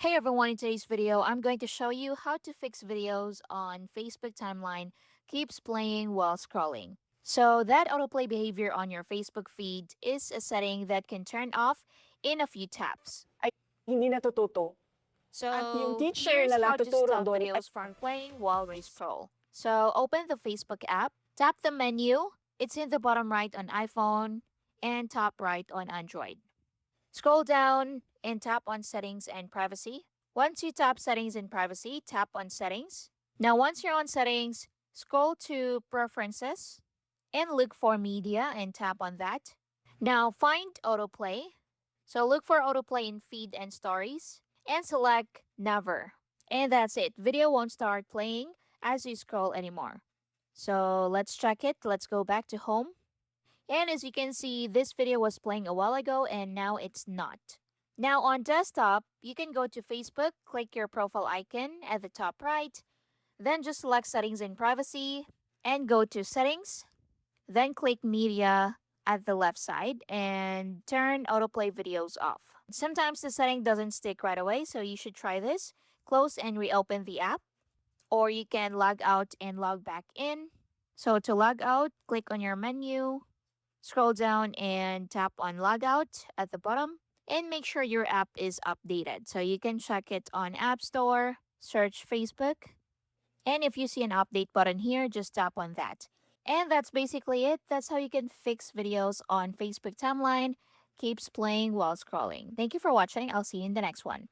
Hey everyone, in today's video, I'm going to show you how to fix videos on Facebook timeline keeps playing while scrolling. So that autoplay behavior on your Facebook feed is a setting that can turn off in a few taps. Ay hindi natututo at yung So teacher here's na how to natuturo stop dun ay videos from playing while we scroll. So open the Facebook app, tap the menu, it's in the bottom right on iPhone and top right on Android. Scroll down and tap on Settings and Privacy. Once you tap Settings and Privacy, tap on Settings. Now, once you're on Settings, scroll to Preferences and look for Media and tap on that. Now, find Autoplay. So, look for Autoplay in Feed and Stories and select Never. And that's it. Video won't start playing as you scroll anymore. So, let's check it. Let's go back to Home. And as you can see, this video was playing a while ago and now it's not. Now on desktop, you can go to Facebook, click your profile icon at the top right, then just select Settings and Privacy and go to Settings, then click Media at the left side and turn autoplay videos off. Sometimes the setting doesn't stick right away, so you should try this. Close and reopen the app, or you can log out and log back in. So to log out, click on your menu, scroll down and tap on logout at the bottom and make sure your app is updated. So you can check it on App Store, search Facebook, and if you see an update button here, just tap on that. And that's basically it. That's how you can fix videos on Facebook timeline. Keeps playing while scrolling. Thank you for watching. I'll see you in the next one.